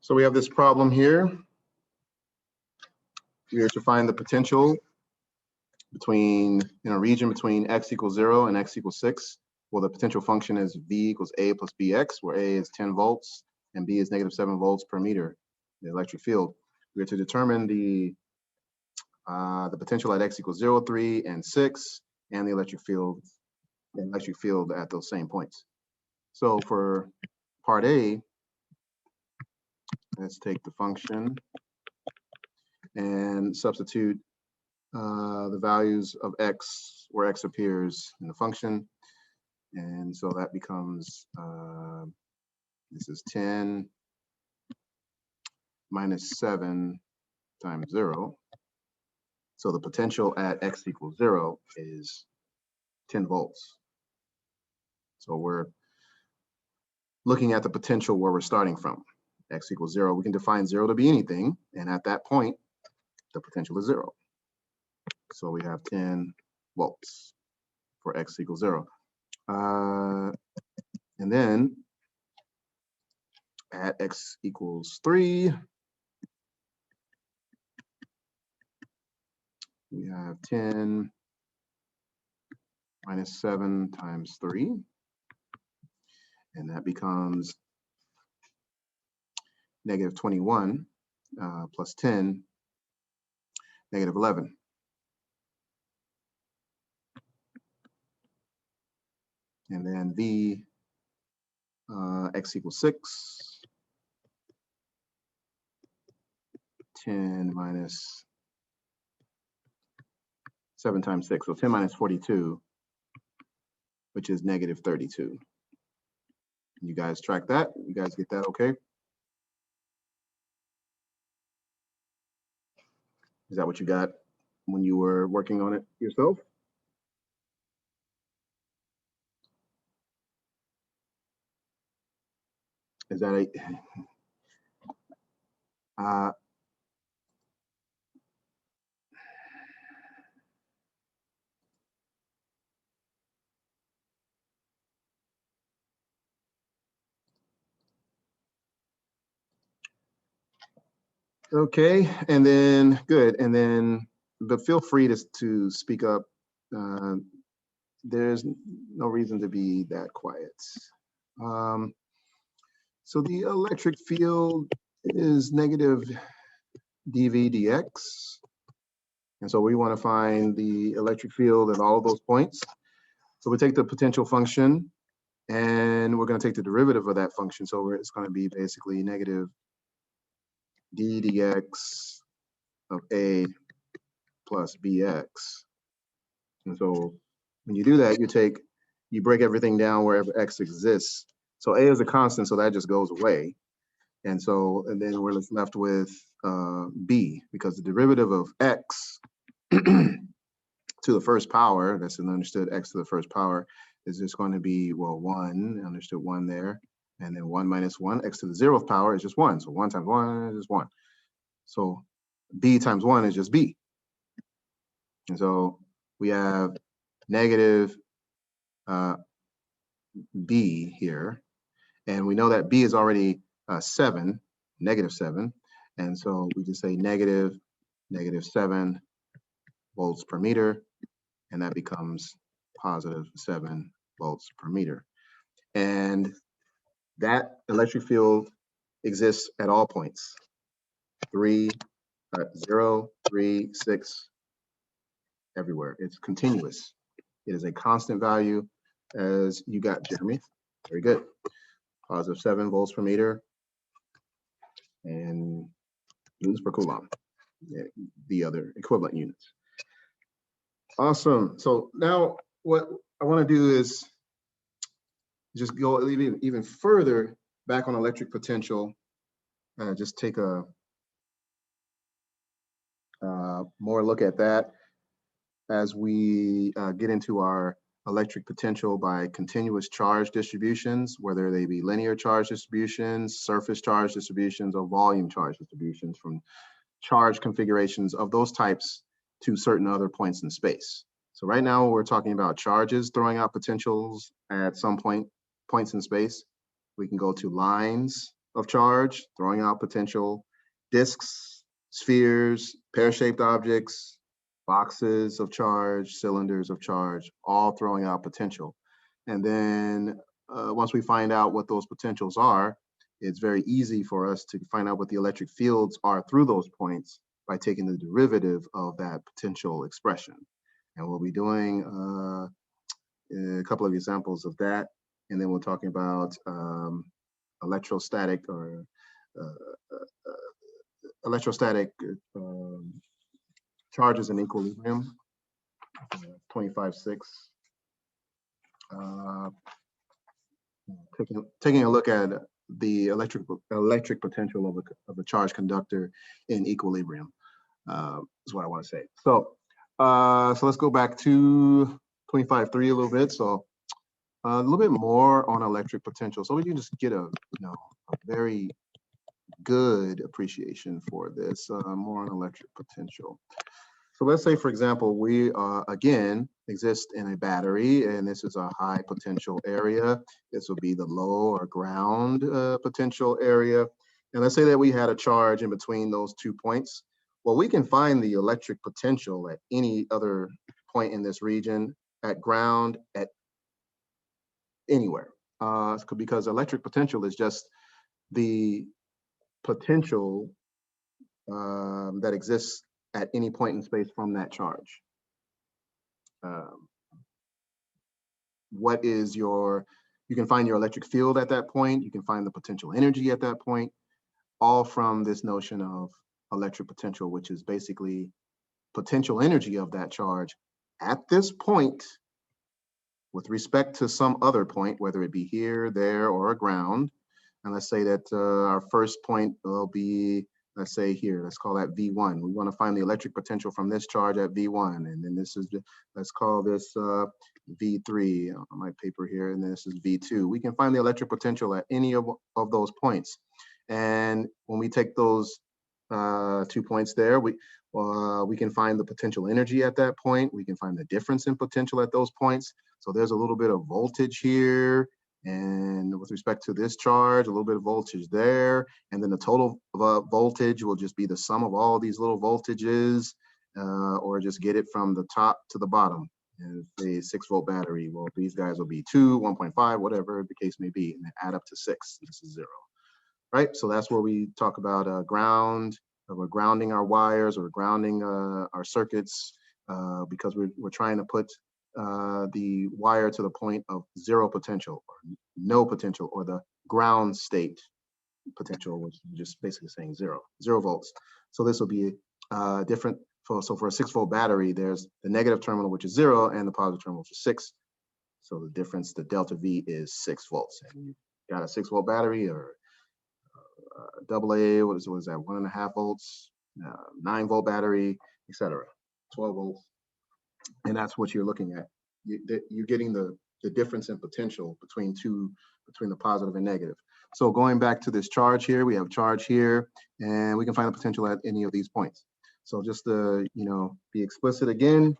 So we have this problem here. We are to find the potential between, in a region between x equals 0 and x equals 6. Well, the potential function is v equals a plus bx, where a is 10 volts and b is negative 7 volts per meter, the electric field. We are to determine the potential at x equals 0, 3, and 6, and the electric field at those same points. So for part A, let's take the function and substitute the values of x where x appears in the function. And so that becomes, this is 10 minus 7 times 0. So the potential at x equals 0 is 10 volts. So we're looking at the potential where we're starting from. X equals 0, we can define 0 to be anything. And at that point, the potential is 0. So we have 10 volts for x equals 0. And then at x equals 3, we have 10 minus 7 times 3. And that becomes negative 21 plus 10, negative 11. And then v, x equals 6, 10 minus 7 times 6, so 10 minus 42, which is negative 32. You guys track that? You guys get that okay? Is that what you got when you were working on it yourself? Is that a okay, and then good, and then, but feel free to speak up. There's no reason to be that quiet. So the electric field is negative dV dx. And so we want to find the electric field at all of those points. So we take the potential function and we're going to take the derivative of that function. So it's going to be basically negative d dx of a plus bx. And so when you do that, you break everything down wherever x exists. So a is a constant, so that just goes away. And then we're left with b, because the derivative of x to the first power, that's an understood x to the first power, is just going to be, well, 1, understood 1 there. And then 1 minus 1, x to the 0th power is just 1. So 1 times 1 is just 1. So b times 1 is just b. And so we have negative b here. And we know that b is already 7, negative 7. And so we just say negative 7 volts per meter. And that becomes positive 7 volts per meter. And that electric field exists at all points. 0, 3, 6, everywhere. It's continuous. It is a constant value, as you got, Jeremy. Very good. Positive 7 volts per meter and joules per coulomb, the other equivalent units. Awesome. So now what I want to do is just go even further back on electric potential, just take a more look at that as we get into our electric potential by continuous charge distributions, whether they be linear charge distributions, surface charge distributions, or volume charge distributions, from charge configurations of those types to certain other points in space. So right now we're talking about charges throwing out potentials at some points in space. We can go to lines of charge, throwing out potential, disks, spheres, pear-shaped objects, boxes of charge, cylinders of charge, all throwing out potential. And then once we find out what those potentials are, it's very easy for us to find out what the electric fields are through those points by taking the derivative of that potential expression. And we'll be doing a couple of examples of that. And then we're talking about electrostatic or electrostatic charges in equilibrium, 25.6. Taking a look at the electric potential of a charged conductor in equilibrium is what I want to say. So let's go back to 25.3 a little bit. So a little bit more on electric potential, so we can just get a very good appreciation for this. More on electric potential. So let's say, for example, we again exist in a battery, and this is a high potential area. This will be the low or ground potential area. And let's say that we had a charge in between those 2 points. Well, we can find the electric potential at any other point in this region, at ground, at anywhere, because electric potential is just the potential that exists at any point in space from that charge. You can find your electric field at that point, you can find the potential energy at that point, all from this notion of electric potential, which is basically potential energy of that charge at this point with respect to some other point, whether it be here, there, or a ground. And let's say that our first point will be, let's say here, let's call that V1. We want to find the electric potential from this charge at V1. And then this is, let's call this V3 on my paper here, and this is V2. We can find the electric potential at any of those points. And when we take those 2 points there, we can find the potential energy at that point. We can find the difference in potential at those points. So there's a little bit of voltage here, and with respect to this charge, a little bit of voltage there, and then the total voltage will just be the sum of all these little voltages, or just get it from the top to the bottom. And a 6-volt battery, well, these guys will be 2, 1.5, whatever the case may be, and then add up to 6. This is 0, right? So that's where we talk about ground. We're grounding our wires, or grounding our circuits, because we're trying to put the wire to the point of 0 potential, or no potential, or the ground state potential, which is just basically saying 0 volts. So this will be different. So for a 6-volt battery, there's the negative terminal, which is 0, and the positive terminal, which is 6. So the difference, the delta V, is 6 volts. And you got a 6-volt battery, or AA, what is that, 1.5 volts, 9-volt battery, etc., 12 volts. And that's what you're looking at. You're getting the difference in potential between the positive and negative. So going back to this charge here, we have charge here, and we can find the potential at any of these points. So just to be explicit again,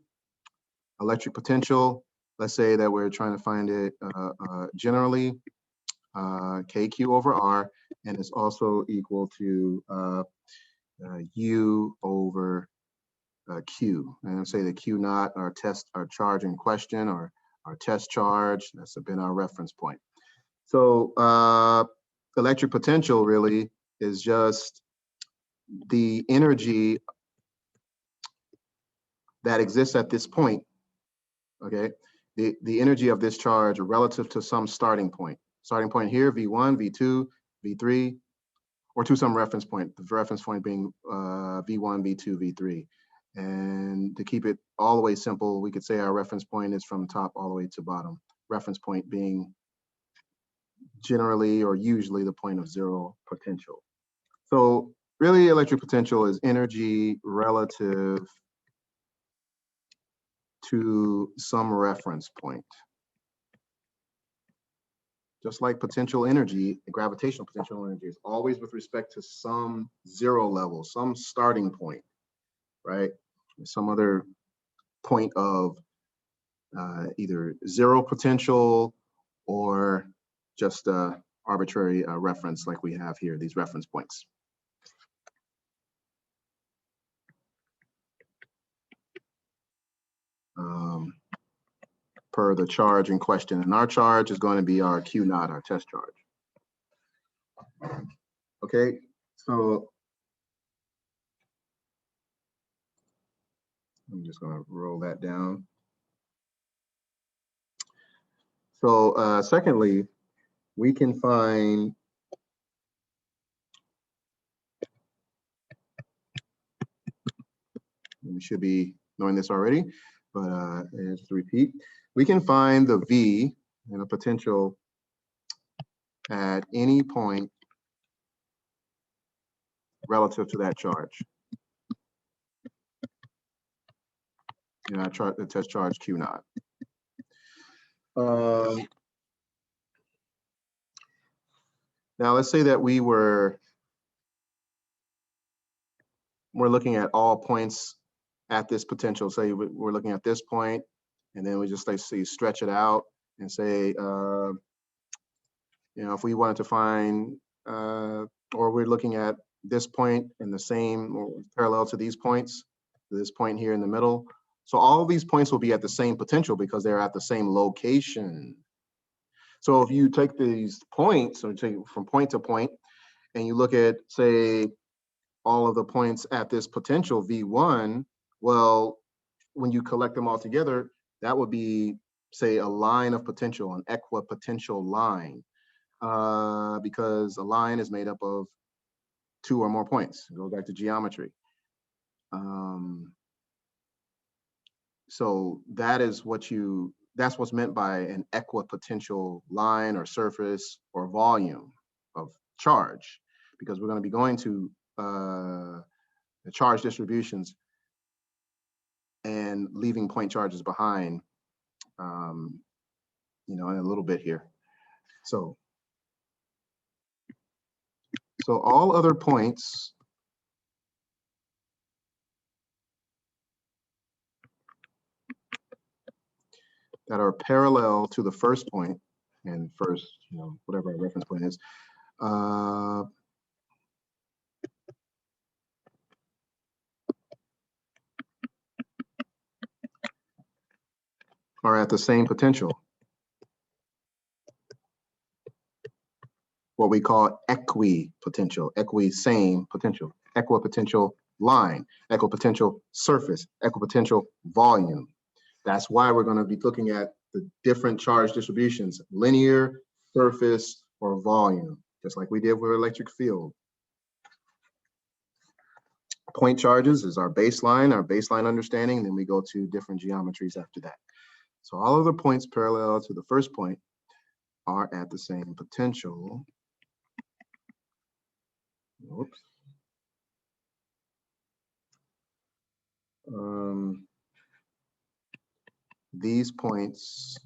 electric potential, let's say that we're trying to find it generally, KQ over R, and it's also equal to U over Q. And say the Q naught, our charge in question, or our test charge, that's been our reference point. So electric potential really is just the energy that exists at this point, okay? The energy of this charge relative to some starting point. Starting point here, V1, V2, V3, or to some reference point, the reference point being V1, V2, V3. And to keep it all the way simple, we could say our reference point is from top all the way to bottom. Reference point being generally or usually the point of 0 potential. So really, electric potential is energy relative to some reference point. Just like potential energy, gravitational potential energy is always with respect to some 0 level, some starting point, right? Some other point of either 0 potential, or just arbitrary reference like we have here, these reference points. Per the charge in question. And our charge is going to be our Q naught, our test charge. Okay, so I'm just going to roll that down. So secondly, we can find we should be knowing this already, but just to repeat, we can find the V and a potential at any point relative to that charge. You know, the test charge Q naught. Now let's say that we're looking at all points at this potential. Say we're looking at this point, and then we just stretch it out and say, you know, if we wanted to find, or we're looking at this point in the same or parallel to these points, this point here in the middle. So all of these points will be at the same potential because they're at the same location. So if you take these points, or take from point to point, and you look at, say, all of the points at this potential V1, well, when you collect them all together, that would be, say, a line of potential, an equipotential line, because a line is made up of two or more points. It goes back to geometry. So that is that's what's meant by an equipotential line or surface or volume of charge, because we're going to be going to the charge distributions and leaving point charges behind, you know, in a little bit here. So all other points that are parallel to the first point, and first, you know, whatever our reference point is, are at the same potential, what we call equipotential, same potential, equipotential line, equipotential surface, equipotential volume. That's why we're going to be looking at the different charge distributions, linear, surface, or volume, just like we did with electric field. Point charges is our baseline understanding, and then we go to different geometries after that. So all of the points parallel to the first point are at the same potential. Oops. These points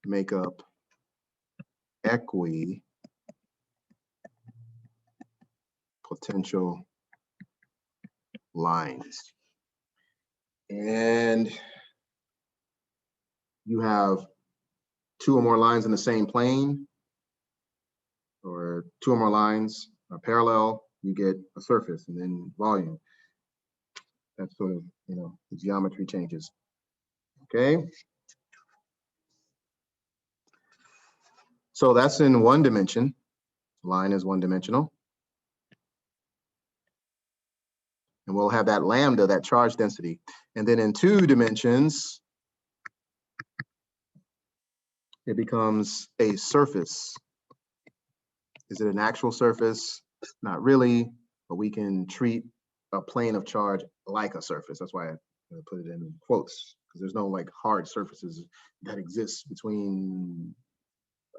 make up equipotential lines. And you have two or more lines in the same plane, or two or more lines are parallel, you get a surface, and then volume. That's sort of, you know, the geometry changes. Okay. So that's in one dimension. Line is one dimensional. And we'll have that lambda, that charge density. And then in two dimensions, it becomes a surface. Is it an actual surface? Not really, but we can treat a plane of charge like a surface. That's why I put it in quotes, because there's no like hard surfaces that exist between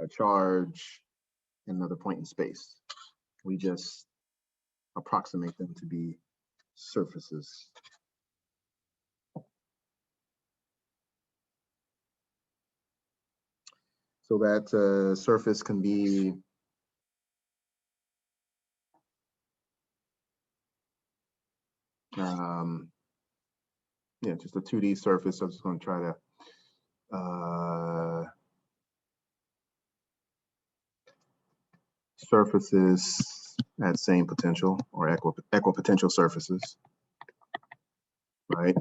a charge and another point in space. We just approximate them to be surfaces. So that surface can be yeah, just a 2D surface. I'm just going to try to surfaces at same potential, or equipotential surfaces, right?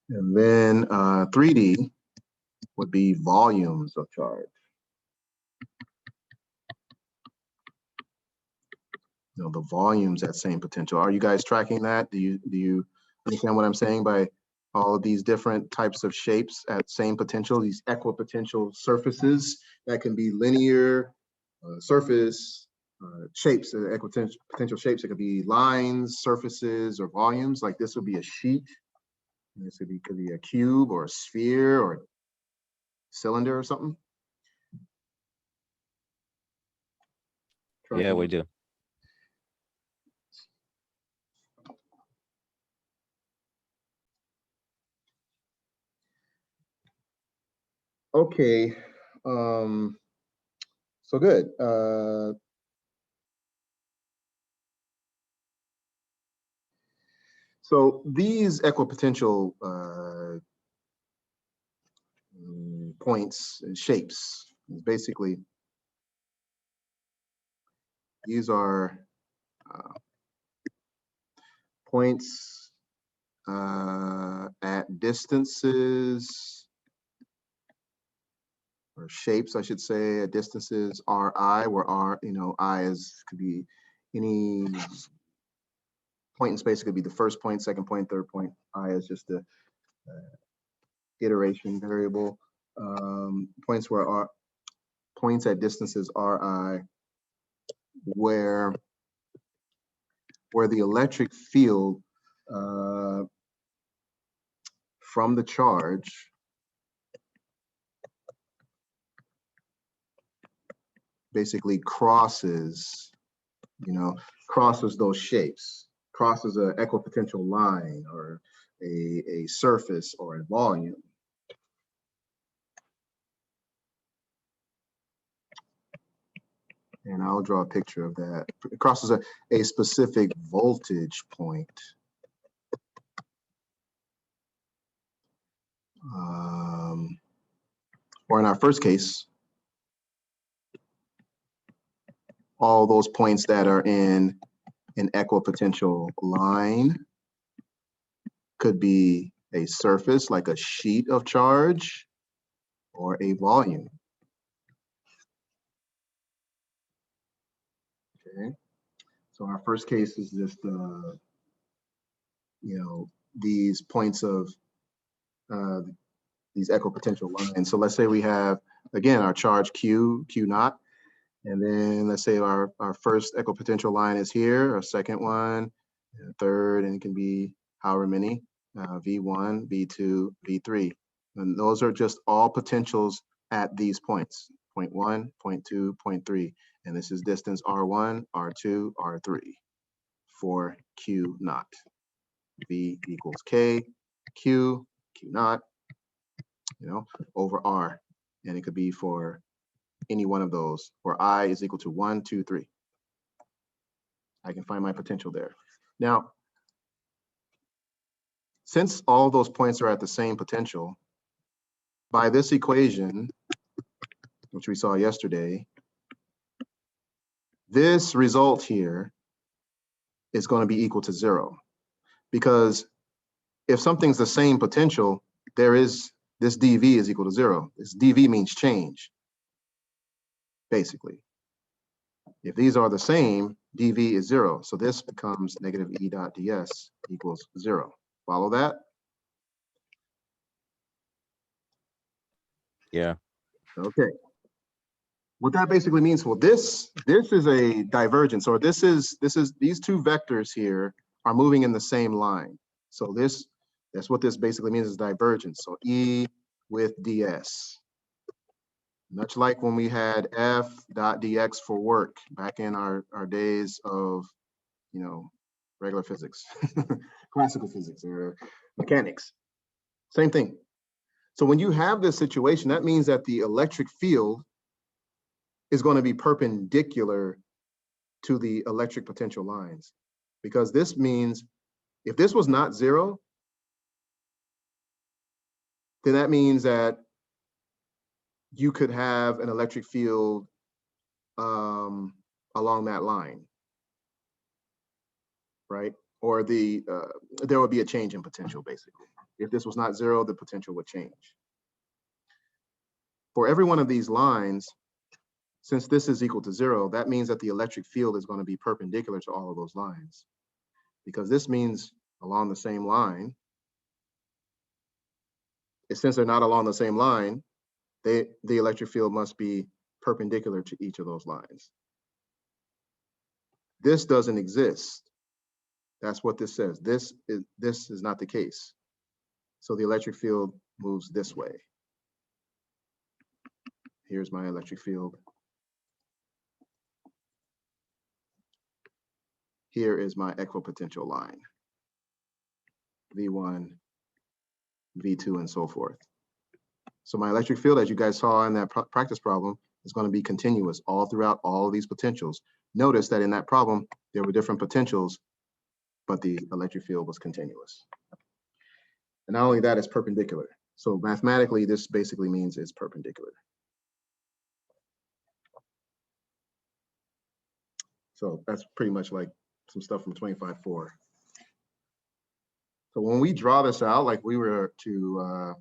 And then 3D would be volumes of charge. You know, the volumes at same potential. Are you guys tracking that? Do you understand what I'm saying by all of these different types of shapes at same potential, these equipotential surfaces that can be linear surface shapes, equipotential shapes. It could be lines, surfaces, or volumes. Like this would be a sheet. And this could be a cube or a sphere or cylinder or something. Yeah, we do. Okay, so good. So these equipotential points and shapes, basically, these are points at distances, or shapes, I should say, at distances Ri, where R, you know, I could be any point in space. It could be the first point, second point, third point. I is just the iteration variable. Points at distances Ri, where the electric field from the charge basically crosses those shapes, crosses an equipotential line or a surface or a volume. And I'll draw a picture of that. It crosses a specific voltage point. Or in our first case, all those points that are in an equipotential line could be a surface, like a sheet of charge, or a volume. Okay, so our first case is just these points of these equipotential lines. So let's say we have, again, our charge Q naught, and then let's say our first equipotential line is here, our second one, and third, and it can be however many, V1, V2, V3. And those are just all potentials at these points, point 1, point 2, point 3. And this is distance R1, R2, R3 for Q naught. V equals K, Q naught, over R. And it could be for any one of those, where I is equal to 1, 2, 3. I can find my potential there. Now, since all those points are at the same potential, by this equation, which we saw yesterday, this result here is going to be equal to 0. Because if something's the same potential, this dV is equal to 0. This dV means change, basically. If these are the same, dV is 0. So this becomes negative E dot ds equals 0. Follow that? Yeah. Okay. What that basically means, well, this is a divergence, or these two vectors here are moving in the same line. So that's what this basically means, is divergence. So E with ds. Much like when we had F dot dx for work back in our days of, regular physics, classical physics, or mechanics. Same thing. So when you have this situation, that means that the electric field is going to be perpendicular to the electric potential lines, because this means if this was not 0, then that means that you could have an electric field along that line, right? Or there would be a change in potential, basically. If this was not zero, the potential would change. For every one of these lines, since this is equal to zero, that means that the electric field is going to be perpendicular to all of those lines, because this means along the same line. Since they're not along the same line, the electric field must be perpendicular to each of those lines. This doesn't exist. That's what this says. This is not the case. So the electric field moves this way. Here's my electric field. Here is my equipotential line. V1, V2, and so forth. So my electric field, as you guys saw in that practice problem, is going to be continuous all throughout all of these potentials. Notice that in that problem, there were different potentials, but the electric field was continuous. And not only that, it's perpendicular. So mathematically, this basically means it's perpendicular. So that's pretty much like some stuff from 25.4. So when we draw this out, like we were to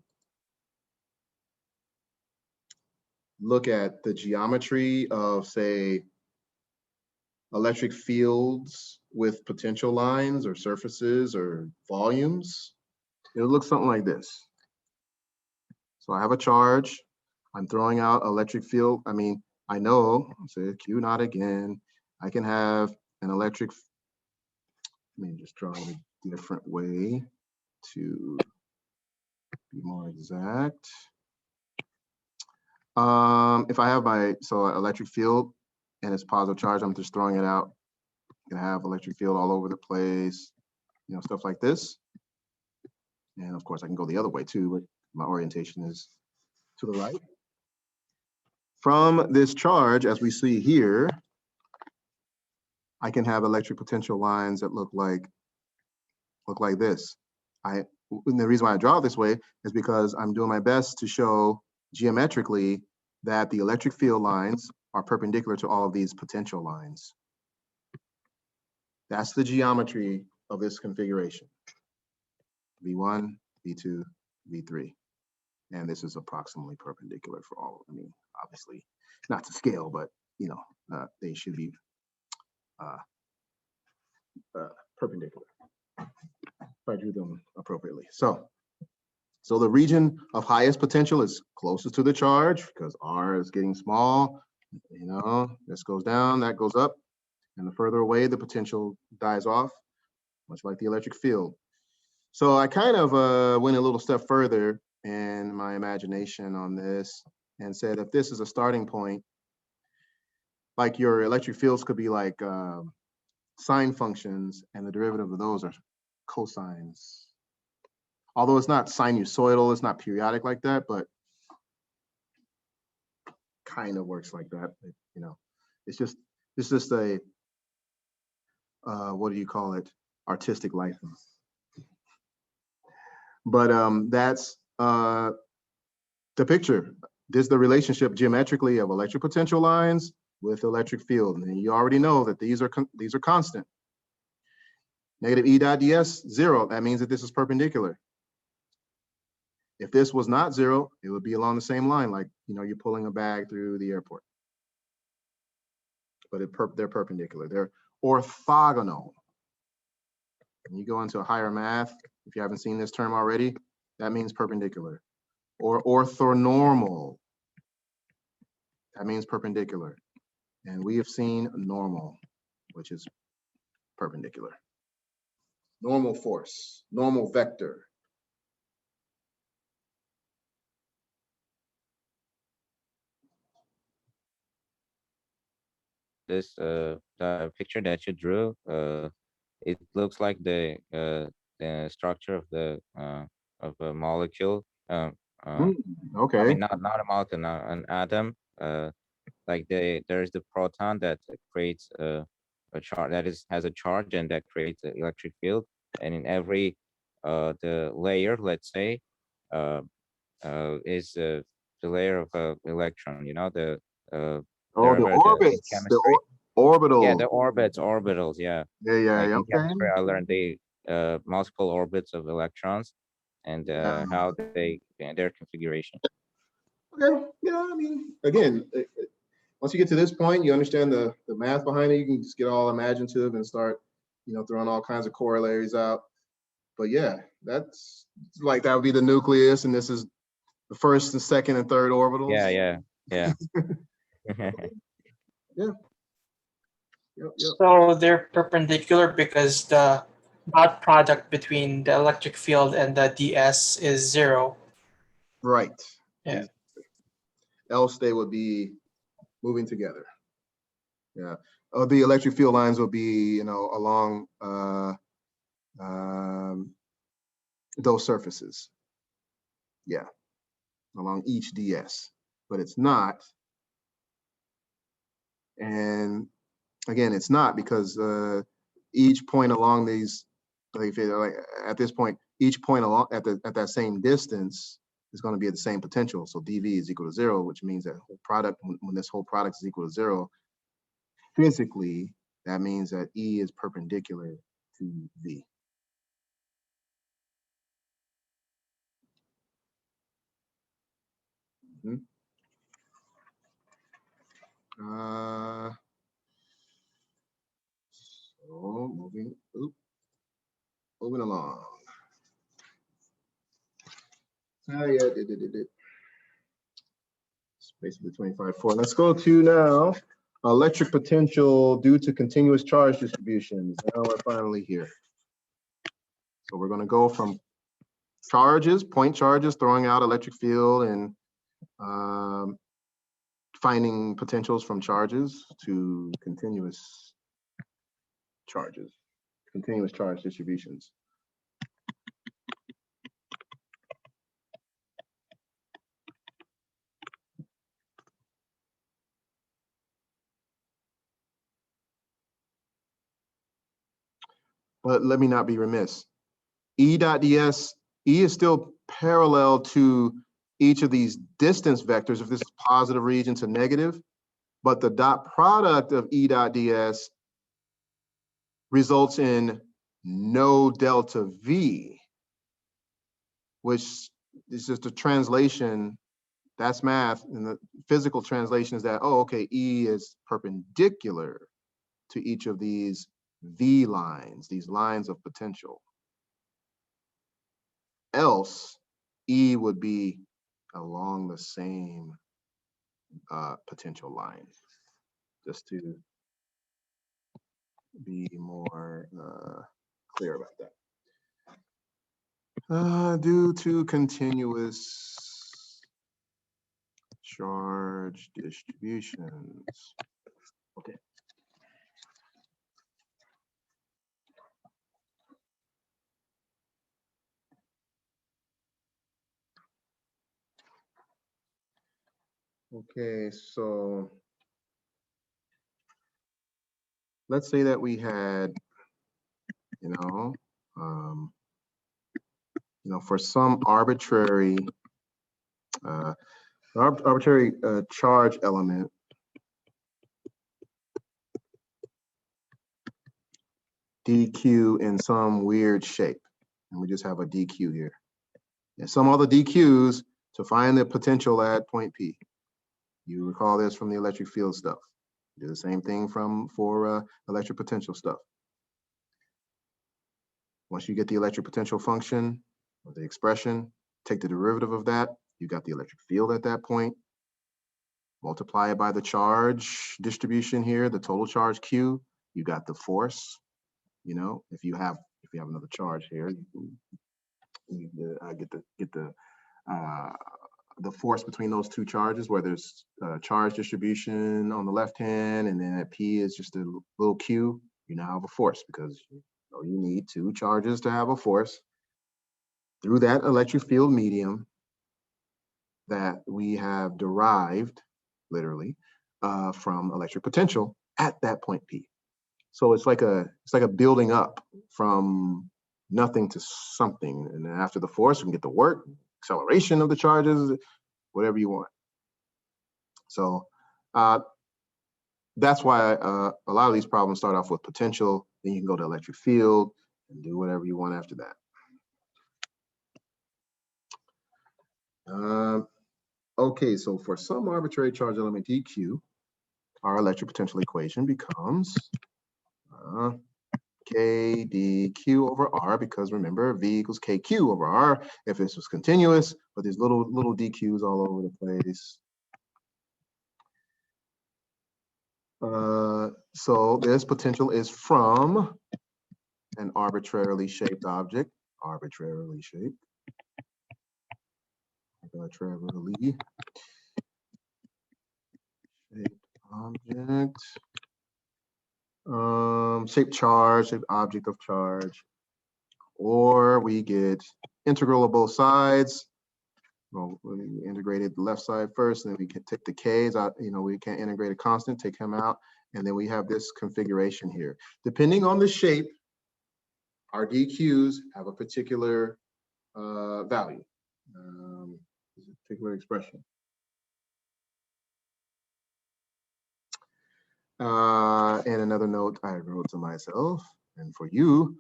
look at the geometry of, say, electric fields with potential lines or surfaces or volumes, it would look something like this. So I have a charge. I'm throwing out electric field. I mean, I know, say Q naught again. I can have an electric, let me just draw it a different way to be more exact. If I have my, electric field and it's positive charge, I'm just throwing it out. I'm gonna have electric field all over the place, you know, stuff like this. And of course I can go the other way too, but my orientation is to the right. From this charge, as we see here, I can have electric potential lines that look like this. And the reason why I draw it this way is because I'm doing my best to show geometrically that the electric field lines are perpendicular to all of these potential lines. That's the geometry of this configuration. V1, V2, V3. And this is approximately perpendicular for all. I mean, obviously not to scale, but you know, they should be perpendicular if I drew them appropriately. So the region of highest potential is closest to the charge because R is getting small. You know, this goes down, that goes up, and the further away the potential dies off, much like the electric field. So I kind of went a little step further in my imagination on this and said, if this is a starting point, like your electric fields could be like sine functions, and the derivative of those are cosines. Although it's not sinusoidal, it's not periodic like that, but kind of works like that. You know, it's just a what do you call it? Artistic license. But that's the picture. This is the relationship geometrically of electric potential lines with electric field, and you already know that these are constant. Negative E dot ds 0. That means that this is perpendicular. If this was not 0, it would be along the same line, like, you know, you're pulling a bag through the airport. But they're perpendicular. They're orthogonal. When you go into higher math, if you haven't seen this term already, that means perpendicular. Or orthonormal. That means perpendicular. And we have seen normal, which is perpendicular. Normal force, normal vector. This the picture that you drew, it looks like the structure of a molecule. Okay. I mean, not a molecule, not an atom. Like there's the proton that creates a charge that has a charge and that creates an electric field, and in every the layer, let's say, is the layer of electron. You know, the Oh, the in orbits. chemistry. Yeah, Orbitals. the orbitals, yeah. Like Yeah. in Okay. chemistry, I learned the multiple orbits of electrons and Yeah. how their configuration. Okay. Yeah. I mean, again, once you get to this point, you understand the math behind it. You can just get all imaginative and start, throwing all kinds of corollaries out. But yeah, that's like that would be the nucleus, and this is the first and second and third orbitals. Yeah. Yeah. Yep. So they're perpendicular because the dot product between the electric field and the ds is 0. Right. Yeah. Else they would be moving together. Yeah. The electric field lines will be, along those surfaces. Yeah. Along each ds. But it's not. And again, it's not because each point along these, like at this point, each point along at that same distance is going to be at the same potential. So dV is equal to 0, which means that whole product, when this whole product is equal to 0, physically, that means that E is perpendicular to V. Mm-hmm. So moving along. Yeah, it's basically 25.4. Let's go to now electric potential due to continuous charge distributions. Now we're finally here. So we're going to go from charges, point charges, throwing out electric field and finding potentials from charges to continuous charges, continuous charge distributions. But let me not be remiss. E.ds, E is still parallel to each of these distance vectors if this is positive region to negative, but the dot product of E.ds results in no delta V, which is just a translation. That's math, and the physical translation is that, oh, okay, E is perpendicular to each of these V lines, these lines of potential. Else, E would be along the same potential line, just to be more clear about that. Due to continuous charge distributions. Okay. Okay, so let's say that we had, for some arbitrary charge element, dq in some weird shape, and we just have a dq here, and some other dqs to find the potential at point P. You recall this from the electric field stuff. Do the same thing for electric potential stuff. Once you get the electric potential function or the expression, take the derivative of that, you got the electric field at that point, multiply it by the charge distribution here, the total charge Q, you got the force. If you have another charge here, I get the force between those two charges, where there's charge distribution on the left hand, and then at P is just a little Q. You now have a force, because you need two charges to have a force through that electric field medium that we have derived, literally, from electric potential at that point P. So it's like a building up from nothing to something, and then after the force, we can get the work, acceleration of the charges, whatever you want. So that's why a lot of these problems start off with potential, then you can go to electric field and do whatever you want after that. Okay, so for some arbitrary charge element dq, our electric potential equation becomes k dq over r, because remember v equals kq over r if this was continuous, but there's little dq's all over the place. So this potential is from an arbitrarily shaped object, arbitrarily shaped object, shaped charge, shaped object of charge, or we get integral of both sides. Well, we integrated the left side first, and then we can take the k's out. We can't integrate a constant, take him out, and then we have this configuration here. Depending on the shape, our dq's have a particular value, a particular expression. And another note I wrote to myself and for you.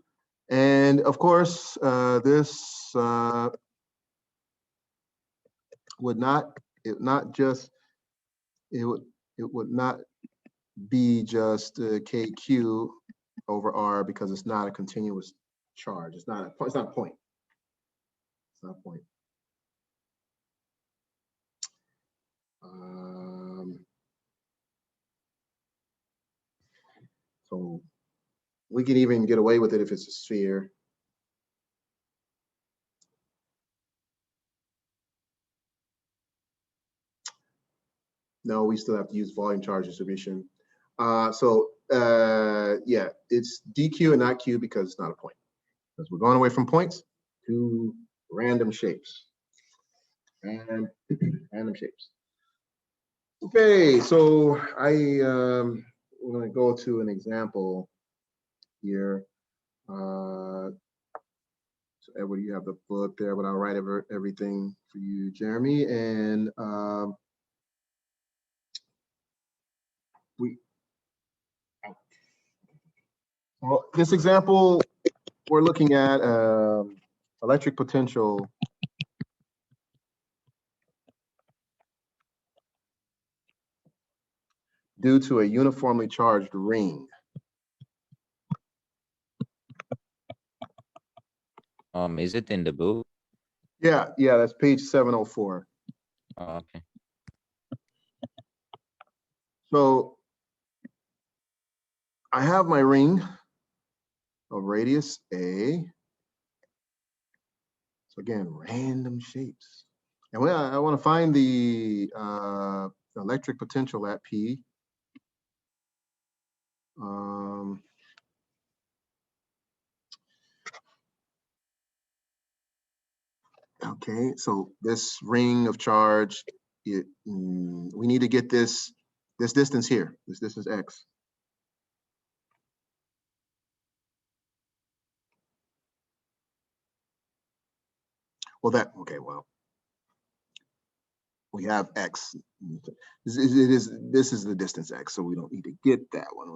And of course, this would not be just kq over r, because it's not a continuous charge. It's not a point. It's not a point. So we can even get away with it if it's a sphere. No, we still have to use volume charge distribution. Yeah, it's dq and not q because it's not a point. Because we're going away from points to random shapes. And random shapes. Okay, so I'm going to go to an example here. So Edward, you have the book there, but I'll write everything for you, Jeremy. And well, this example, we're looking at electric potential due to a uniformly charged ring. Is it in the book? Yeah, that's page 704. Oh, okay. So I have my ring of radius A. So again, random shapes. And I want to find the electric potential at P. Okay, so this ring of charge, we need to get this distance here. This distance x. Well, we have x. This is the distance x, so we don't need to get that one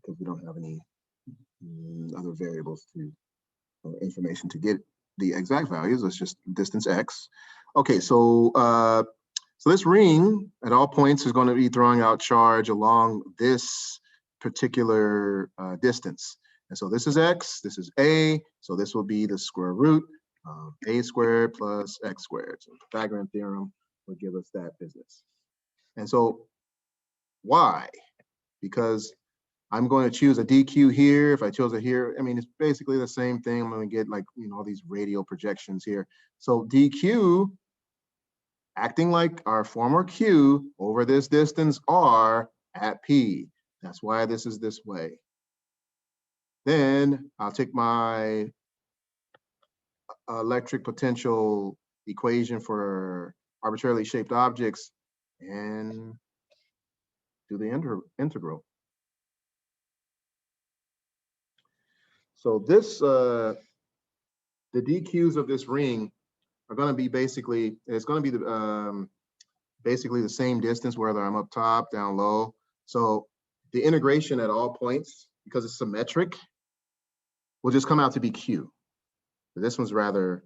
because we don't have any other variables or information to get the exact values. It's just distance x. Okay, so this ring at all points is going to be throwing out charge along this particular distance. And so this is x, this is a, so this will be the square root of a squared plus x squared. So the Pythagorean theorem will give us that business. And so why? Because I'm going to choose a dq here. If I chose it here, I mean, it's basically the same thing. I'm going to get like, all these radial projections here. So dq acting like our former q over this distance r at P. That's why this is this way. Then I'll take my electric potential equation for arbitrarily shaped objects and do the integral. So this, the dq's of this ring are going to be basically, it's going to be basically the same distance whether I'm up top, down low. So the integration at all points, because it's symmetric, will just come out to be Q. But this one's rather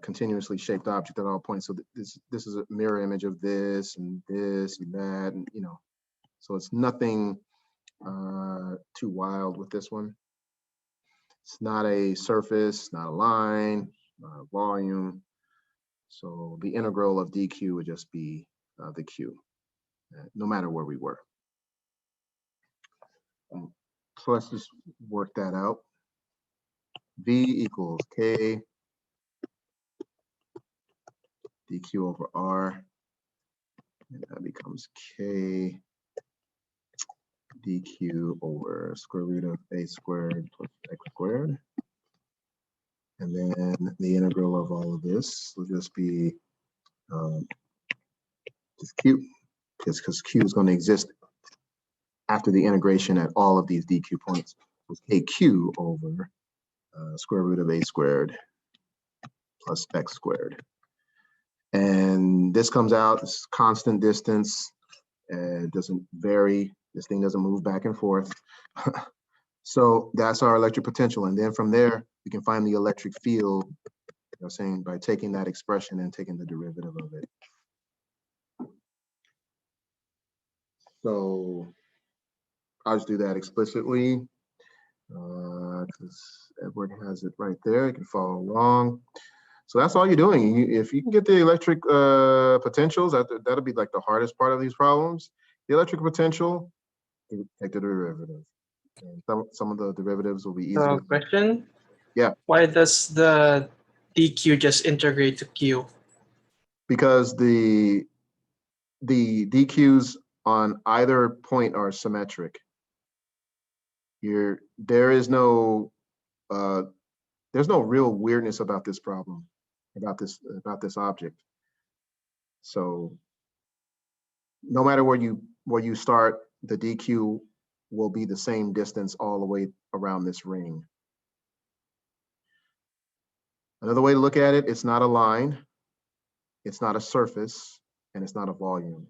continuously shaped object at all points. So this is a mirror image of this and that, and you know, so it's nothing too wild with this one. It's not a surface, not a line, not a volume. So the integral of dq would just be the q, no matter where we were. So let's just work that out. V equals K dq over R, and that becomes K dq over square root of a squared plus x squared. And then the integral of all of this will just be just q, because q is going to exist after the integration at all of these dq points. It's kq over square root of a squared plus x squared. And this comes out, it's constant distance. It doesn't vary. This thing doesn't move back and forth. So that's our electric potential. And then from there, we can find the electric field, you know, saying by taking that expression and taking the derivative of it. So I'll just do that explicitly because Edward has it right there. You can follow along. So that's all you're doing. If you can get the electric potentials, that'll be like the hardest part of these problems. The electric potential, take the derivative. And some of the derivatives will be easier. Question? Yeah. Why does the dq just integrate to q? Because the dqs on either point are symmetric. There's no real weirdness about this problem, about this object. So no matter where you start, the dq will be the same distance all the way around this ring. Another way to look at it, it's not a line, it's not a surface, and it's not a volume.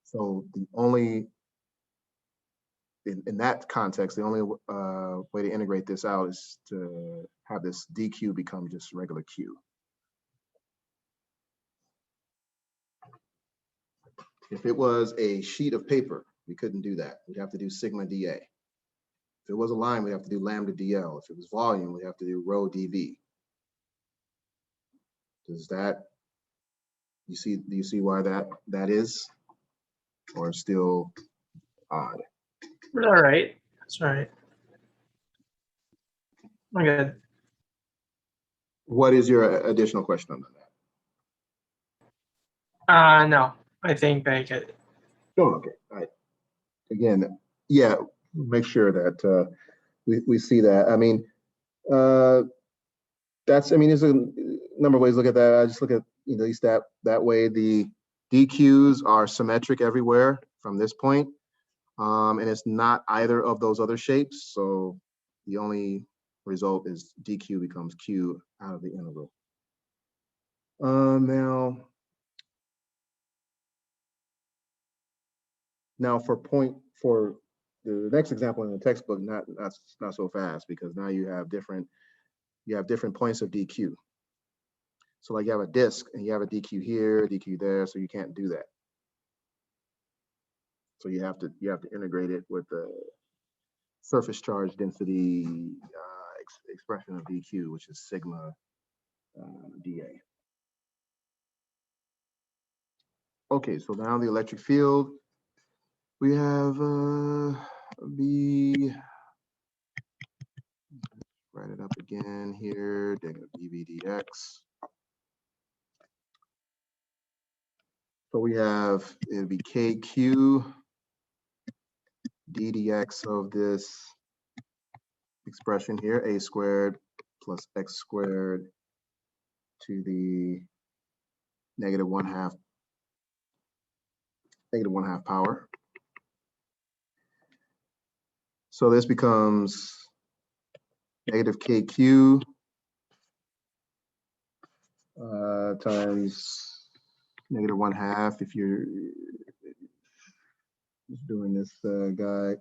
So the only, in that context, the only way to integrate this out is to have this dq become just regular q. If it was a sheet of paper, we couldn't do that. We'd have to do sigma dA. If it was a line, we'd have to do lambda dL. If it was volume, we'd have to do rho dV. Does that, do you see why that is? Or still odd? All right. That's all right. I'm good. What is your additional question on that? No, I think I get it. Oh, okay. All right. Again, yeah, make sure that we see that. I mean, there's a number of ways to look at that. I just look at, at least that way. The DQs are symmetric everywhere from this point, and it's not either of those other shapes. So the only result is DQ becomes Q out of the integral. Now for the next example in the textbook, not so fast, because now you have different points of DQ. So like you have a disk and you have a DQ here, DQ there, so you can't do that. So you have to integrate it with the surface charge density expression of DQ, which is sigma dA. Okay, so now the electric field, we have B. Write it up again here. dV dx. So we have, it'll be KQ ddx of this expression here, a squared plus x squared to the negative one half power. So this becomes negative KQ times negative one half. If you're Just doing this guy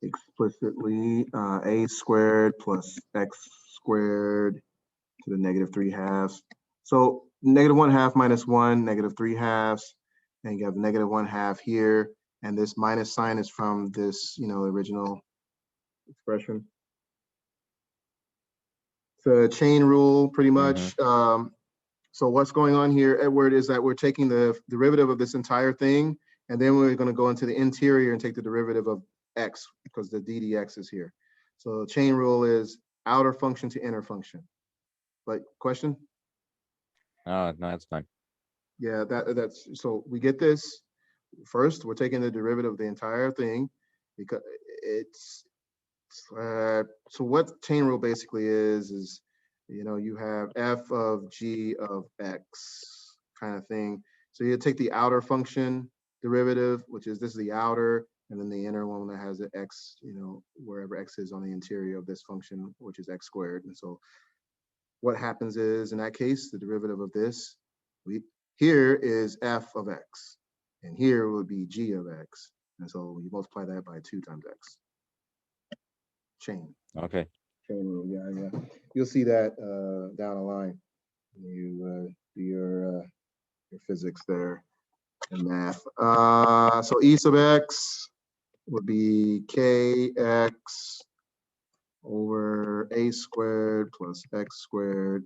explicitly. A squared plus x squared to the negative 3/2. So negative 1/2 minus 1, negative 3/2. And you have negative 1/2 here. And this minus sign is from this, original expression. The chain rule, pretty much. So what's going on here, Edward, is that we're taking the derivative of this entire thing, and then we're going to go into the interior and take the derivative of x, because the ddx is here. So the chain rule is outer function to inner function. But question? Oh, no, that's fine. Yeah, that's so we get this. First, we're taking the derivative of the entire thing, because it's so what chain rule basically is you have f of g of x kind of thing. So you take the outer function derivative, which is this is the outer, and then the inner one that has the x, wherever x is on the interior of this function, which is x squared. And so what happens is, in that case, the derivative of this, here is f of x, and here would be g of x. And so you multiply that by 2 times x. Chain. Okay. Chain rule, yeah. You'll see that down the line when you do your physics there and math. So e sub x would be kx over a squared plus x squared,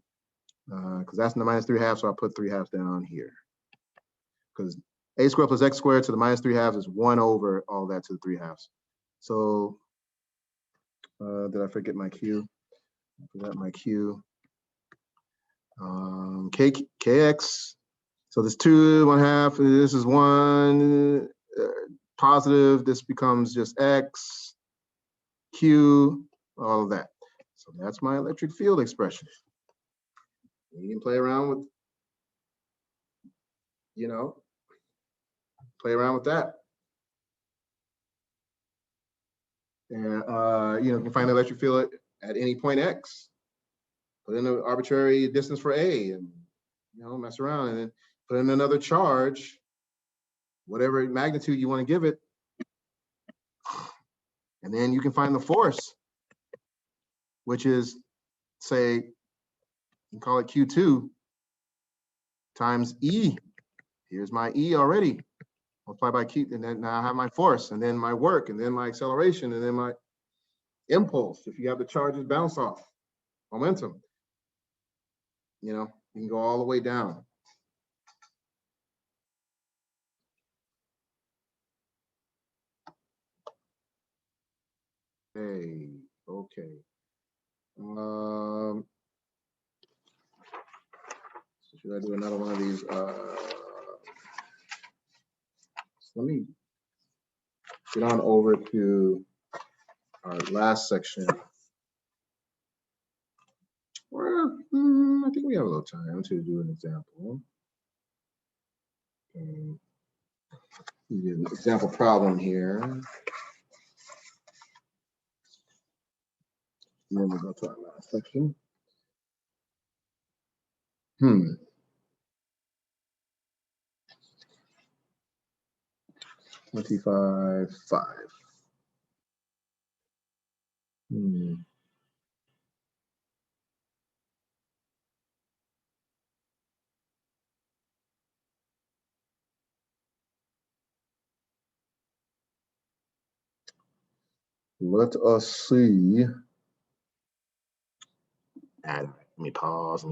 because that's in the minus 3/2, so I'll put 3/2 down here. Because a squared plus x squared to the minus 3/2 is 1 over all that to the 3/2. So did I forget my q? I forgot my q. Kx. So this 2 1/2. This is 1 positive. This becomes just x, q, all of that. So that's my electric field expression. You can play around with, play around with that. And you can find the electric field at any point x. Put in an arbitrary distance for a, and mess around, and then put in another charge, whatever magnitude you want to give it, and then you can find the force, which is, say, you can call it Q2 times E. Here's my E already. Multiply by Q, and then now I have my force, and then my work, and then my acceleration, and then my impulse. If you have the charges bounce off, momentum, you can go all the way down. Okay. So should I do another one of these? Let me get on over to our last section. Well, I think we have a little time to do an example. An example problem here. And then we'll go to our last section. 25.5. Let us see. And let me pause.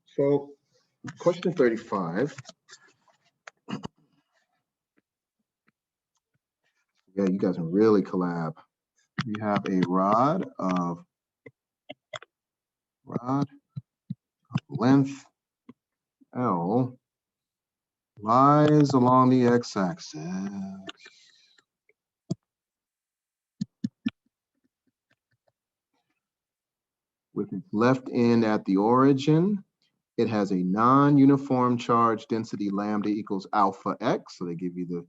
So, question 35. Yeah, you guys can really collab. We have a rod of length L lies along the x-axis with its left end at the origin. It has a non-uniform charge density lambda equals alpha x. So they give you the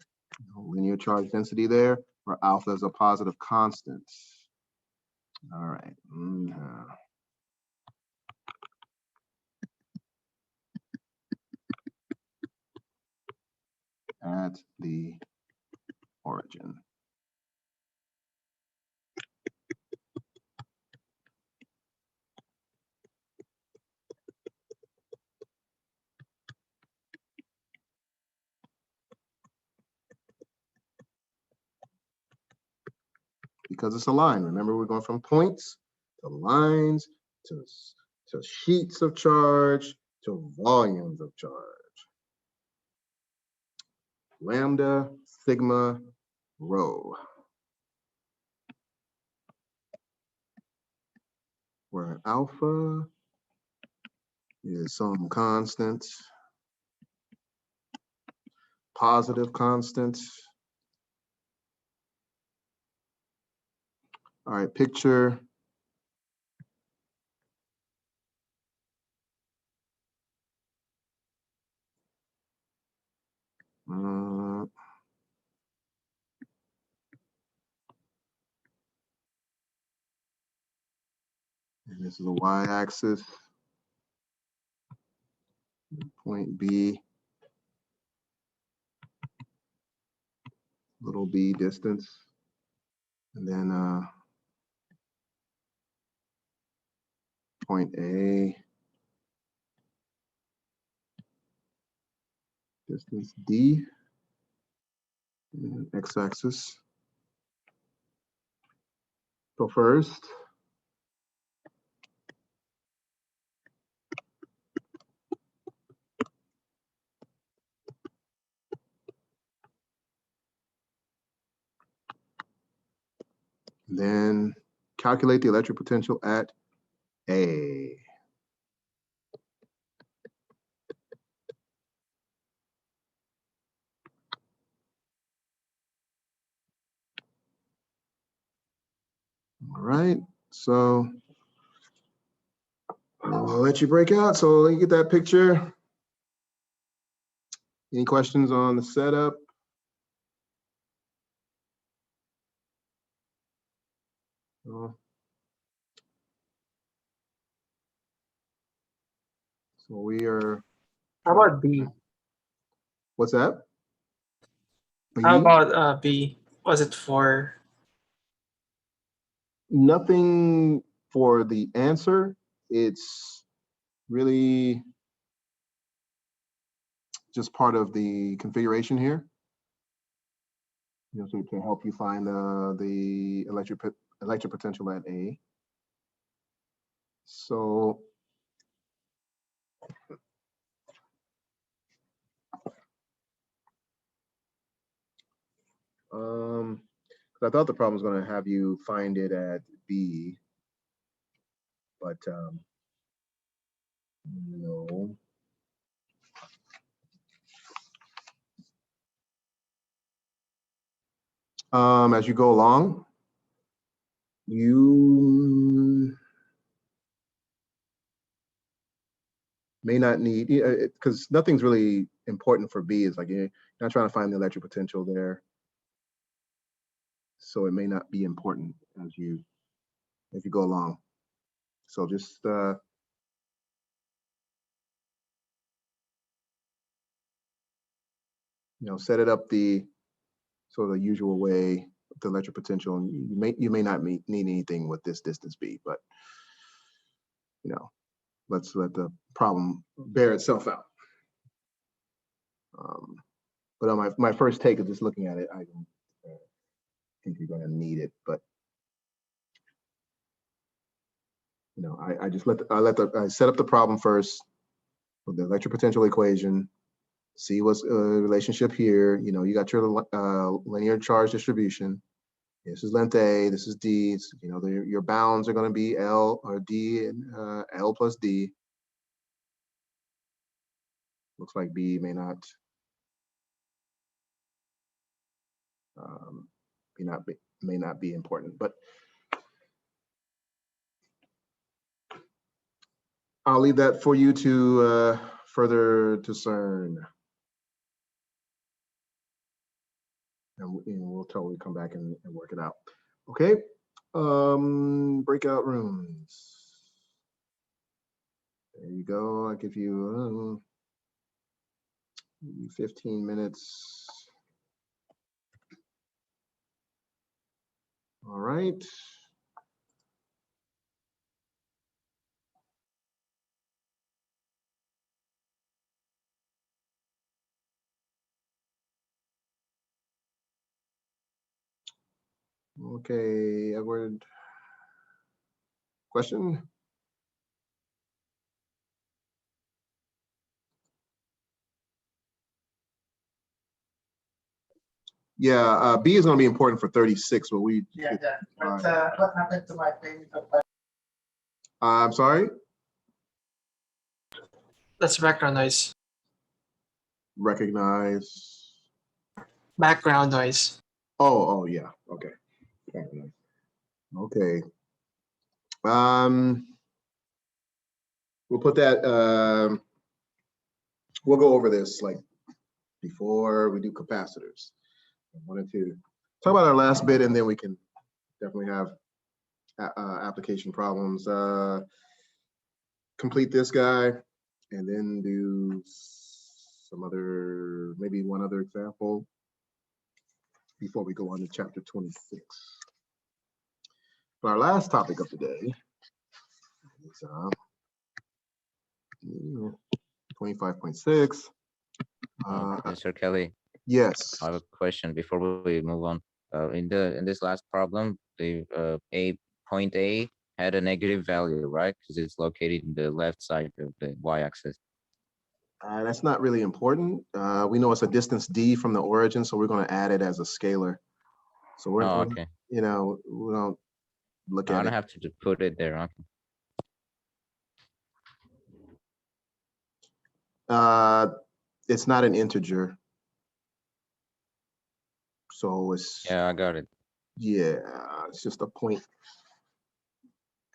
linear charge density there, where alpha is a positive constant. All right. at the origin. Because it's a line. Remember, we're going from points to lines to sheets of charge to volumes of charge. Lambda, sigma, rho. Where alpha is some constant, positive constant. All right, picture and this is a y-axis, point B, little b distance, and then point A, distance D, and x-axis. So first, then calculate the electric potential at A. All right, so I'll let you break out. So let you get that picture. Any questions on the setup? No. So we are. How about B? What's that? How B? about B? Was it for? Nothing for the answer. It's really just part of the configuration here. You know, so to help you find the electric potential at A. So I thought the problem was going to have you find it at B, but no. As you go along, you may not need, because nothing's really important for B. Is like you're not trying to find the electric potential there, so it may not be important as you go along. So just set it up the usual way with the electric potential, and you may not need anything with this distance B, but let's let the problem bear itself out. But on my first take of just looking at it, I don't think you're going to need it. But I just I set up the problem first with the electric potential equation. See what's relationship here. You got your linear charge distribution. This is length A. This is D. Your bounds are going to be L or D and L plus D. Looks like B may not be important, but I'll leave that for you to further discern, and we'll totally come back and work it out. Okay, breakout rooms. There you go. I'll give you 15 minutes All right. Okay, Edward. Question? Yeah, B is going to be important for 36, but we. Yeah. But what happened to my payment? I'm sorry? That's background noise. Recognize. Background noise. Oh, yeah. Okay. Okay. We'll put that, we'll go over this like before we do capacitors. I wanted to talk about our last bit, and then we can definitely have application problems. Complete this guy, and then do some other, maybe one other example before we go on to chapter 26. But our last topic of the day is 25.6. Mr. Kelly, Yes. I have a question before we move on. In this last problem, the point A had a negative value, right? Because it's located in the left side of the y-axis. That's not really important. We know it's a distance d from the origin, so we're going to add it as a scalar. So we're, okay. we don't look I at don't it. have to put it there. Okay. It's not an integer. So it's, Yeah, I got it. yeah, it's just a point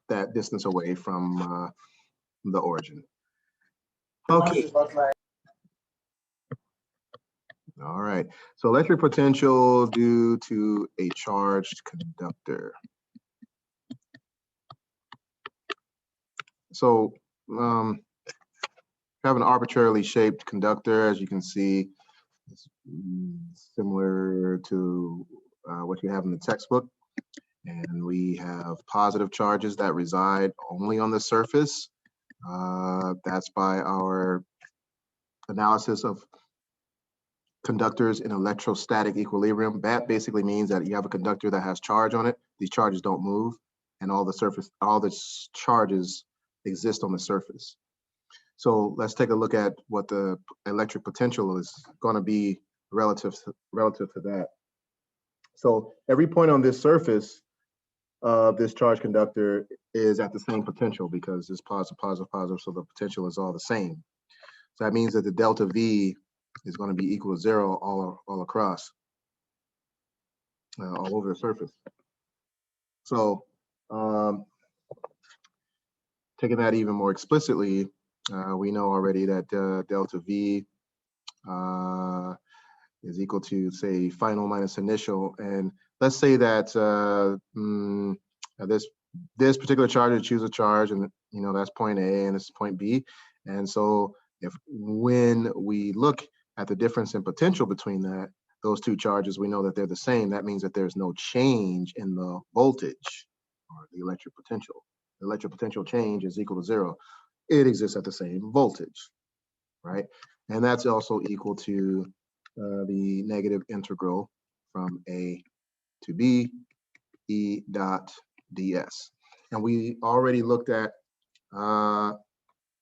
that distance away from the origin. Okay. All right. So electric potential due to a charged conductor. So have an arbitrarily shaped conductor, as you can see, it's similar to what you have in the textbook. And we have positive charges that reside only on the surface. That's by our analysis of conductors in electrostatic equilibrium. That basically means that you have a conductor that has charge on it. These charges don't move, and all the charges exist on the surface. So let's take a look at what the electric potential is going to be relative to that. So every point on this surface of this charged conductor is at the same potential because it's positive, positive, positive, so the potential is all the same. So that means that the delta V is going to be equal to 0 all across, all over the surface. So taking that even more explicitly, we know already that delta V is equal to, say, final minus initial. And let's say that this particular charge, you choose a charge, and that's point A and this is point B. And so when we look at the difference in potential between those two charges, we know that they're the same. That means that there's no change in the voltage or the electric potential. The electric potential change is equal to 0. It exists at the same voltage, right? And that's also equal to the negative integral from A to B, E dot ds. And we already looked at,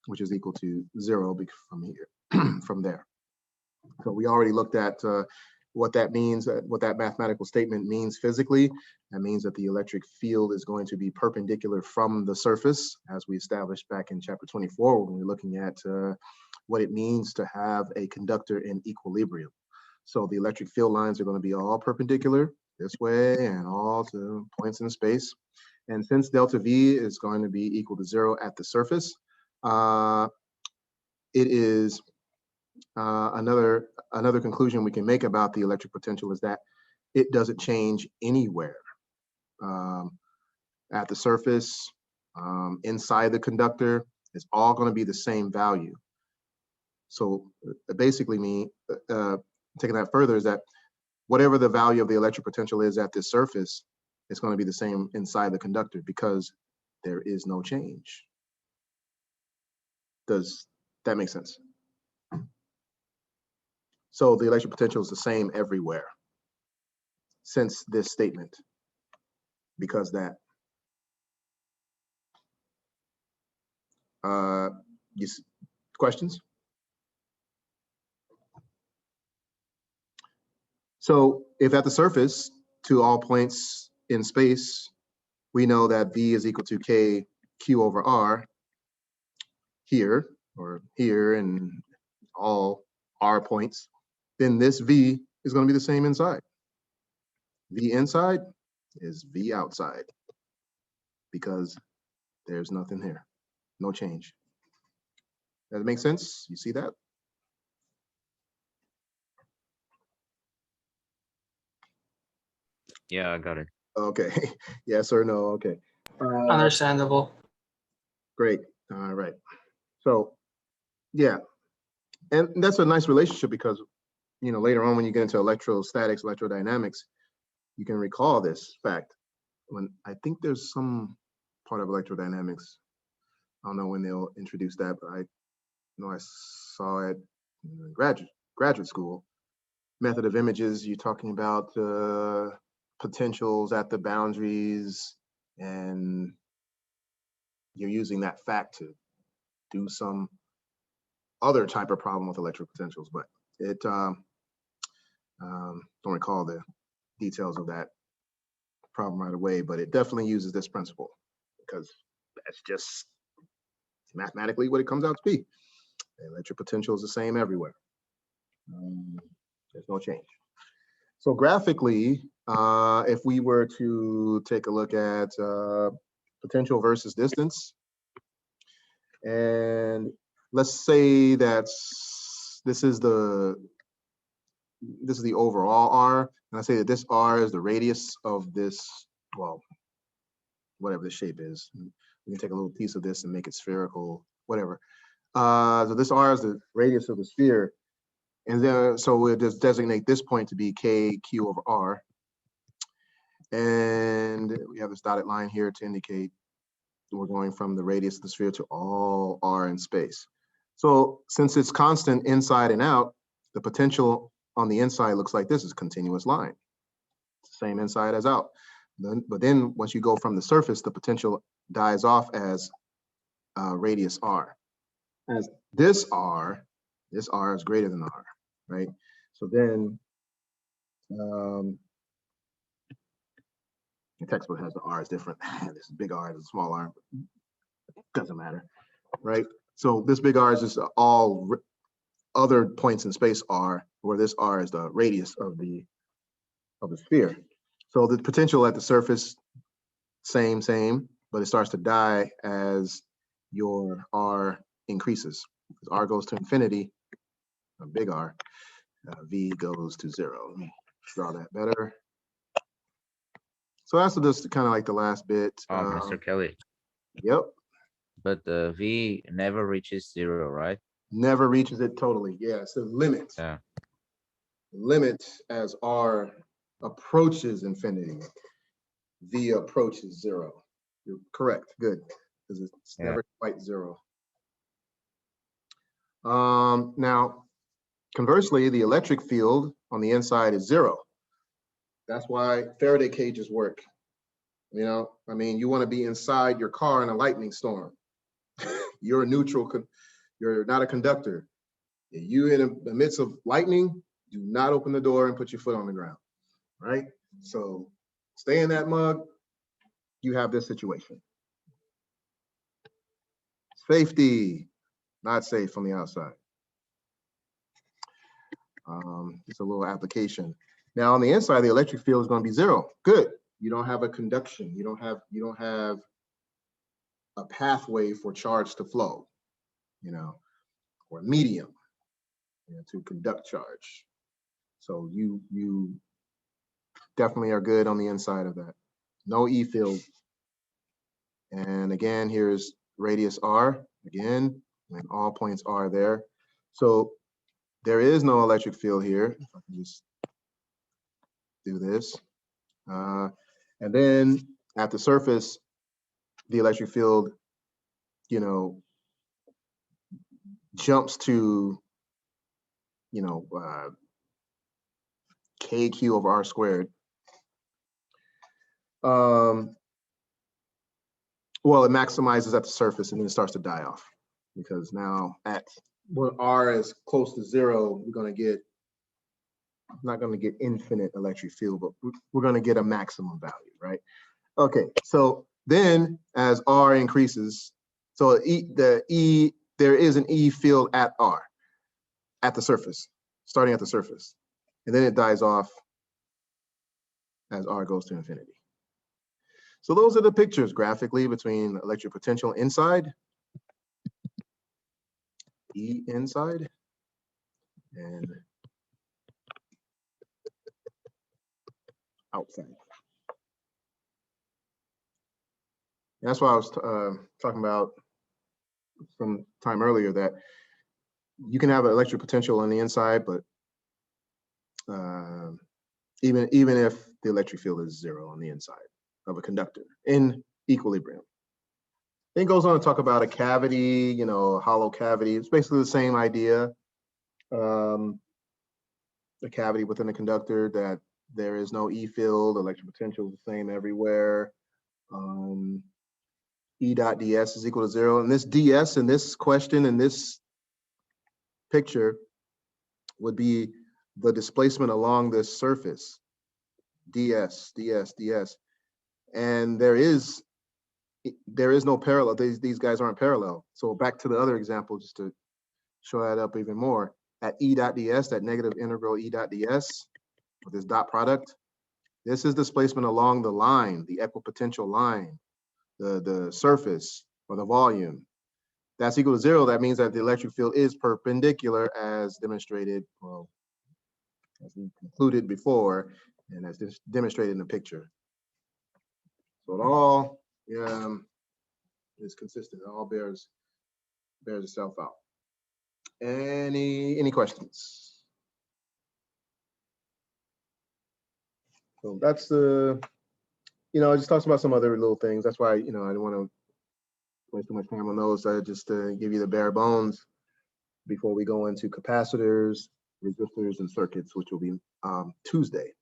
which is equal to 0 from here, from there. So we already looked at what that means, what that mathematical statement means physically. That means that the electric field is going to be perpendicular from the surface, as we established back in chapter 24, when we were looking at what it means to have a conductor in equilibrium. So the electric field lines are going to be all perpendicular this way and all to points in space. And since delta V is going to be equal to 0 at the surface, it is another conclusion we can make about the electric potential is that it doesn't change anywhere. At the surface, inside the conductor, it's all going to be the same value. So basically, taking that further, is that whatever the value of the electric potential is at this surface, it's going to be the same inside the conductor because there is no change. Does that make sense? So the electric potential is the same everywhere since this statement, because that. Questions? So if at the surface to all points in space, we know that V is equal to K Q over R here, or here, and all R points, then this V is going to be the same inside. V inside is V outside because there's nothing here, no change. Does that make sense? You see that? Yeah, I got it. Okay. Yes or no? Okay. Understandable. Great. All right. So, yeah, and that's a nice relationship because, you know, later on when you get into electrostatics, electrodynamics, you can recall this fact. When I think there's some part of electrodynamics, I don't know when they'll introduce that, but I know I saw it in graduate school. Method of images, you're talking about potentials at the boundaries, and you're using that fact to do some other type of problem with electric potentials, but it don't recall the details of that problem right away, but it definitely uses this principle because that's just mathematically what it comes out to be. The electric potential is the same everywhere. There's no change. So graphically, if we were to take a look at potential versus distance, and let's say that's this is the overall R, and I say that this R is the radius of this, well, whatever the shape is. We can take a little piece of this and make it spherical, whatever. So this R is the radius of the sphere, and then so we'll just designate this point to be K Q over R, and we have this dotted line here to indicate we're going from the radius of the sphere to all R in space. So since it's constant inside and out, the potential on the inside looks like this is a continuous line. Same inside as out. But then once you go from the surface, the potential dies off as radius R. As this R is greater than R, right? So then the textbook has the R is different. This is big R, this is small R, doesn't matter, right? So this big R is just all other points in space R, where this R is the radius of the sphere. So the potential at the surface, same, but it starts to die as your R increases. As R goes to infinity, a big R, V goes to 0. Let me draw that better. So that's just kind of like the last bit. Mr. Kelly. Yep. But the V never reaches 0, right? Never reaches it totally. Yeah, it's a limit. Yeah. Limit as R approaches infinity. V approaches 0. You're correct. Good. Because it's never quite 0. Now, conversely, the electric field on the inside is 0. That's why Faraday cages work. You know, I mean, you want to be inside your car in a lightning storm. You're a neutral, you're not a conductor. If you in the midst of lightning, do not open the door and put your foot on the ground, right? So stay in that mug, you have this situation. Safety, not safe from the outside. It's a little application. Now on the inside, the electric field is going to be 0. Good. You don't have a conduction. You don't have a pathway for charge to flow, you know, or medium, you know, to conduct charge. So you definitely are good on the inside of that. No E field. And again, here's radius R again, and all points are there. So there is no electric field here. If I can just do this. And then at the surface, the electric field, you know, jumps to, you know, kq over r squared. Well, it maximizes at the surface and then it starts to die off, because now at when r is close to 0, we're going to get, not going to get infinite electric field, but we're going to get a maximum value, right? Okay, so then as r increases, so there is an E field at r, at the surface, starting at the surface, and then it dies off as r goes to infinity. So those are the pictures graphically between electric potential inside, E inside, and outside. And that's why I was talking about some time earlier, that you can have an electric potential on the inside, but even if the electric field is 0 on the inside of a conductor in equilibrium. Then it goes on to talk about a cavity, you know, a hollow cavity. It's basically the same idea. A cavity within a conductor, that there is no E field, electric potential is the same everywhere. E dot ds is equal to 0. And this ds in this question, in this picture, would be the displacement along this surface. ds. And there is no parallel. These guys aren't parallel. So back to the other example, just to show that up even more. At E dot ds, that negative integral E dot ds, with this dot product, this is displacement along the line, the equipotential line, the surface or the volume. That's equal to 0. That means that the electric field is perpendicular, as demonstrated, well, as we concluded before, and as demonstrated in the picture. So it all is consistent. It all bears itself out. Any questions? So that's the, it just talks about some other little things. That's why, I didn't want to waste too much time on those. Just to give you the bare bones before we go into capacitors, resistors, and circuits, which will be Tuesday.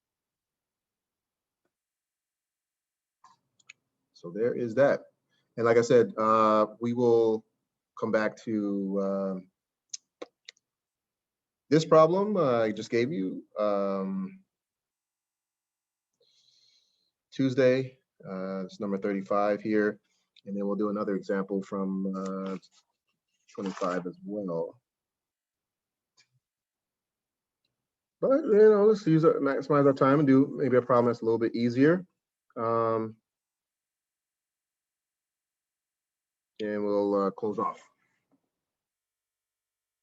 So there is that. And like I said, we will come back to this problem I just gave you Tuesday. It's number 35 here. And then we'll do another example from 25 as well. But let's maximize our time and do maybe a problem that's a little bit easier. And we'll close off.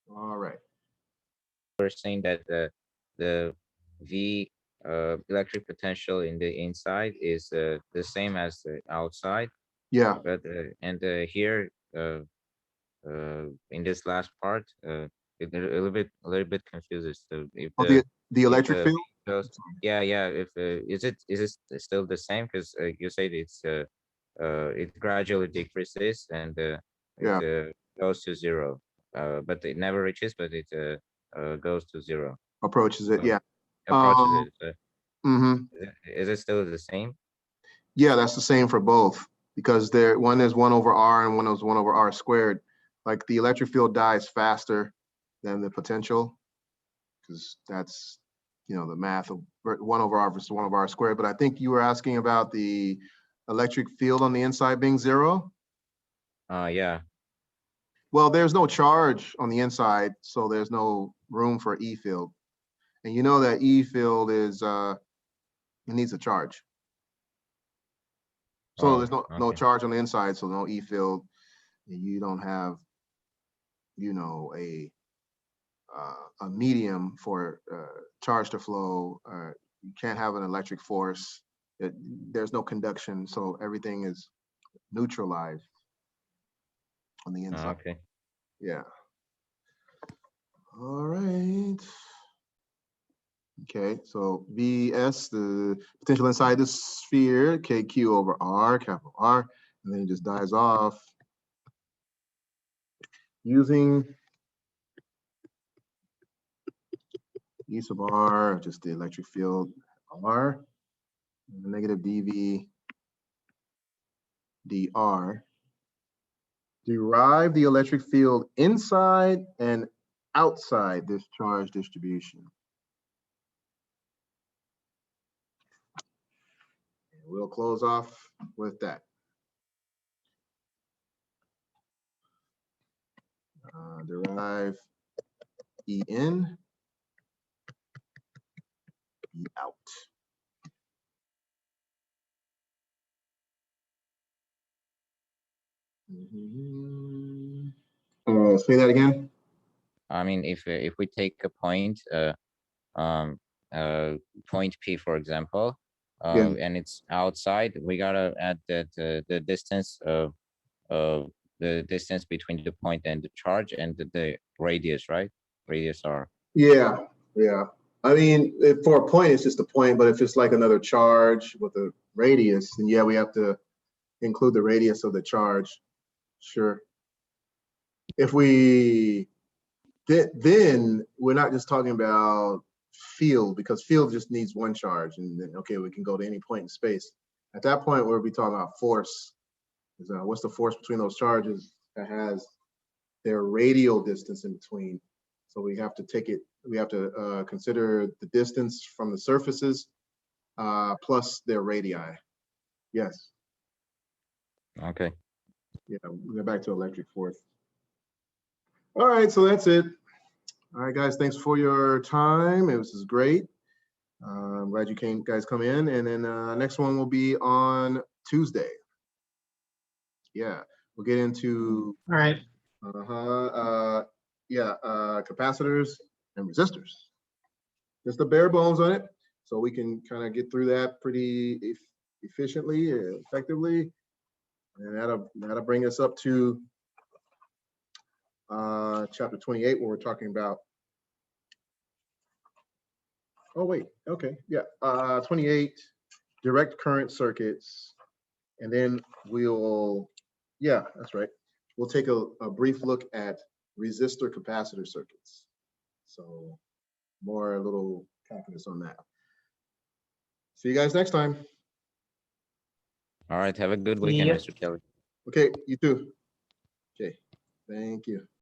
All right. We're saying that the V electric potential in the inside is the same as the outside. Yeah. But and here in this last part, it a little bit confuses. So if the electric field. Yeah. If is it still the same? Because you said it's it gradually decreases and it goes to 0. But it never reaches, but it goes to 0. Approaches it, yeah. Approaches it. Mm-hmm. Is it still the same? Yeah, that's the same for both, because one is 1 over r and one is 1 over r squared. Like the electric field dies faster than the potential, because that's the math of 1 over r versus 1 over r squared. But I think you were asking about the electric field on the inside being 0. Yeah. Well, there's no charge on the inside, so there's no room for E field. And you know that E field is it needs a charge. So there's no charge on the inside, so no E field. You don't have, a medium for charge to flow. You can't have an electric force. There's no conduction, so everything is neutralized on the inside. Okay. Yeah. All right. Okay, so Vs, the potential inside the sphere, KQ over R, capital R, and then it just dies off using E sub R, just the electric field R, negative dV dr. Derive the electric field inside and outside this charge distribution. And we'll close off with that. Derive E in, E out. Say that again. I mean, if we take a point, point P, for example, Yeah. and it's outside, we gotta add that the distance of the distance between the point and the charge and the radius, right? Radius R. Yeah, yeah. I mean, for a point, it's just a point, but if it's like another charge with a radius, then yeah, we have to include the radius of the charge. Sure. If we did, then we're not just talking about field, because field just needs one charge, and then okay, we can go to any point in space. At that point, we'll be talking about force. What's the force between those charges that has their radial distance in between? So we have to take it, we have to consider the distance from the surfaces plus their radii. Yes. Okay. Yeah, we'll go back to electric force. All right, so that's it. All right, guys, thanks for your time. It was great. I'm glad you guys come in. And then next one will be on Tuesday. Yeah, we'll get into All right. capacitors and resistors. Just the bare bones on it, so we can kind of get through that pretty efficiently, effectively, and that'll bring us up to chapter 28, where we're talking about. Oh wait, okay, yeah, 28 direct current circuits, and then we'll, yeah, that's right. We'll take a brief look at resistor capacitor circuits. So more little confidence on that. See you guys next time. All right. Have a good weekend, Yep. Mr. Kelly. Okay, you too. Okay, thank you.